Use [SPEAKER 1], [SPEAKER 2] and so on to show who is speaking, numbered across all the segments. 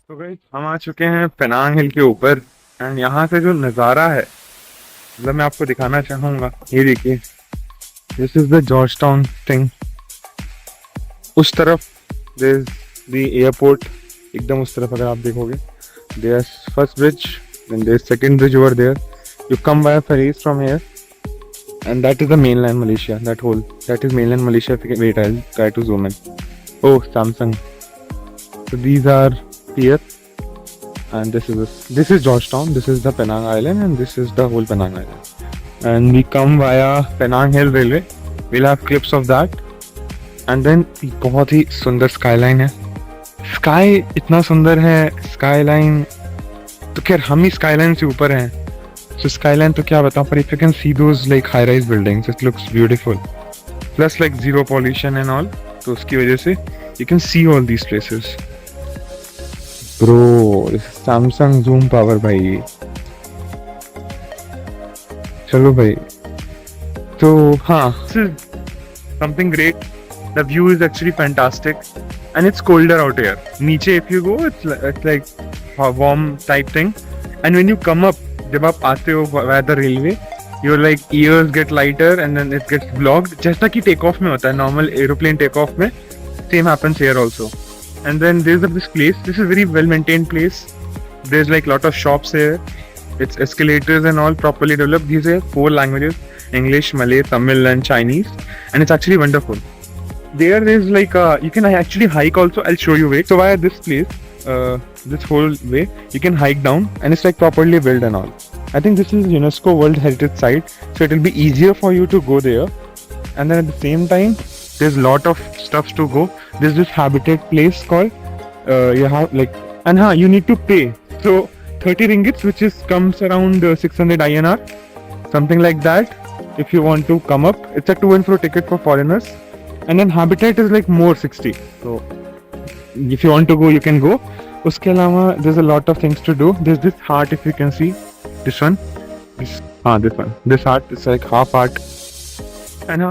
[SPEAKER 1] तो गाइस हम आ चुके हैं पेनांग हिल के ऊपर। एंड यहाँ से जो नज़ारा है मतलब मैं आपको दिखाना चाहूँगा। ये देखिए, this is the George town thing. उस तरफ देयर इज द एयरपोर्ट, एकदम उस तरफ अगर आप देखोगे there first bridge, then there second bridge over there. You come by ferries from here and that is the mainland Malaysia. That is mainland Malaysia. Wait, I'll try to zoom in. Oh, Samsung. So these are here. And this is Georgetown. This is the Penang Island, and this is the whole Penang Island. And we come via Penang Hill Railway. We'll have clips of that. And then बहुत ही सुंदर skyline है. Sky इतना सुंदर है, skyline तो खैर हम ही skyline से ऊपर हैं. So skyline तो क्या बताऊँ, पर if you can see those like high-rise buildings, it looks beautiful. Plus like zero pollution and all. तो उसकी वजह से you can see all these places. Bro Samsung zoom power भाई, चलो भाई। तो हाँ, something great. The view is actually fantastic and it's colder out here. नीचे if you go it's like warm type thing, and when you come up, जब आप आते हो via the railway, your like ears get lighter and then it gets blocked, जैसा कि take off में होता है नॉर्मल एरोप्लेन टेक ऑफ में, same happens here also. And then there's this place. This is very well maintained place. There's like lot of shops here. It's escalators and all properly developed. These are 4 languages: English, Malay, Tamil, and Chinese. And it's actually wonderful. There's like you can actually hike also. I'll show you way. So via this place, this whole way, you can hike down, and it's like properly built and all. I think this is UNESCO World Heritage Site, so it will be easier for you to go there. And then at the same time, there's lot of stuff to go. There's this habitat place called you have like, and you need to pay. So 30 ringgits, which is comes around 600 INR, something like that, if you want to come up. It's a to and fro ticket for foreigners. And then habitat is like more 60. So if you want to go, you can go. Uske alawa, there's a lot of things to do. There's this heart, if you can see this one. This one. This heart is like half heart. And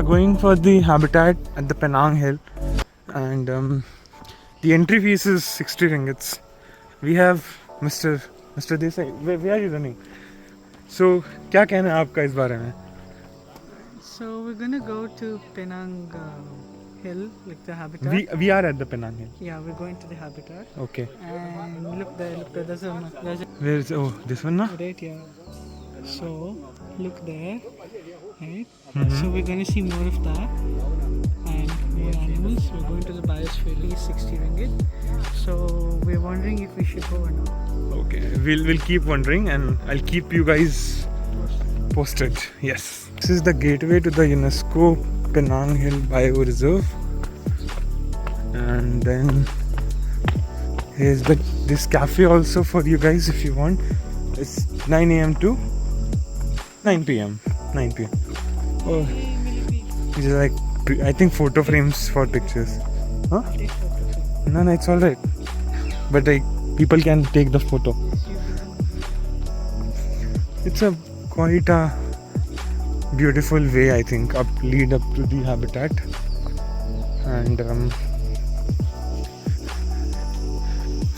[SPEAKER 1] going for the habitat at the Penang Hill, and the entry fees is 60 ringgits. We have Mr. Desai. Where are you running? So, क्या कहना है आपका इस बारे में?
[SPEAKER 2] So we're gonna go to Penang Hill, like the habitat.
[SPEAKER 1] We are at the Penang Hill.
[SPEAKER 2] Yeah, we're going to the habitat.
[SPEAKER 1] Okay.
[SPEAKER 2] And look there. There's a
[SPEAKER 1] Where's this one? Na?
[SPEAKER 2] right here. So look there, right?
[SPEAKER 1] Mhm.
[SPEAKER 2] So we're gonna see more of that and more animals. We're going to the biosphere. It's 60 ringgit. So we're wondering if we should go or not.
[SPEAKER 1] Okay. We'll keep wondering, and I'll keep you guys posted. Yes. This is the gateway to the UNESCO Penang Hill Bioreserve, and then here's this cafe also for you guys if you want. It's 9 a.m. to 9 p.m. 9 p.m. Oh, these are like I think photo frames for pictures. Huh? No, it's all right. But like people can take the photo. It's a quite a beautiful way, I think, lead up to the habitat, and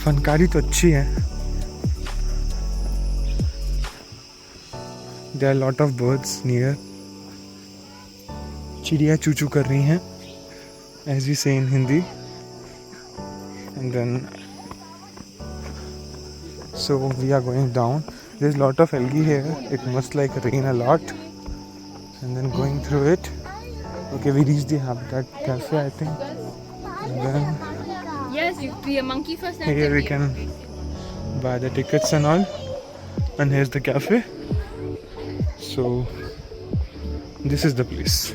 [SPEAKER 1] फनकारी तो अच्छी है. There are a lot of birds near. चिड़िया चूचू कर रही हैं, as we say in Hindi. And then so we are going down. There's a lot of algae here. It must like rain a lot. And then going through it. Okay, we reached the Habitat Cafe, I think. And then
[SPEAKER 3] Yes, you be a monkey first. Then
[SPEAKER 1] here we
[SPEAKER 3] take
[SPEAKER 1] can buy the tickets and all. And here's the cafe. So this is the place.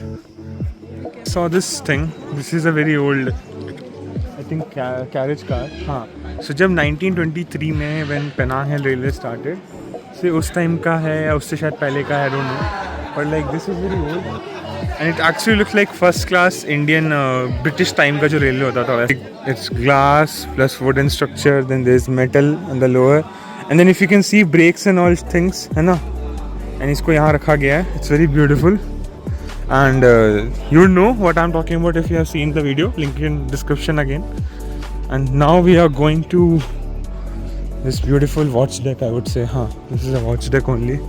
[SPEAKER 1] Saw this thing. This is a very old, I think, carriage car. हाँ. So जब 1923 में when Penang Hill Railway started, से उस time का है या उससे शायद पहले का है, I don't know. But like this is very old, and it actually looks like first class Indian British time का जो railway होता था. It's glass plus wooden structure. Then there's metal on the lower, and then if you can see brakes and all things, है ना? And इसको यहाँ रखा गया है. It's very beautiful. And you know what I'm talking about if you have seen the video. Link in description again. And now we are going to this beautiful watch deck, I would say. This is a watch deck only.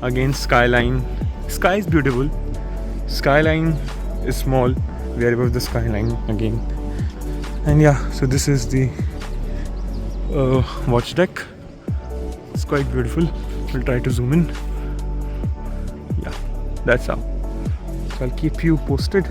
[SPEAKER 1] Again, skyline. Sky is beautiful. Skyline is small. We are above the skyline again. And yeah, so this is the watch deck. It's quite beautiful. We'll try to zoom in. Yeah, that's how. So I'll keep you posted.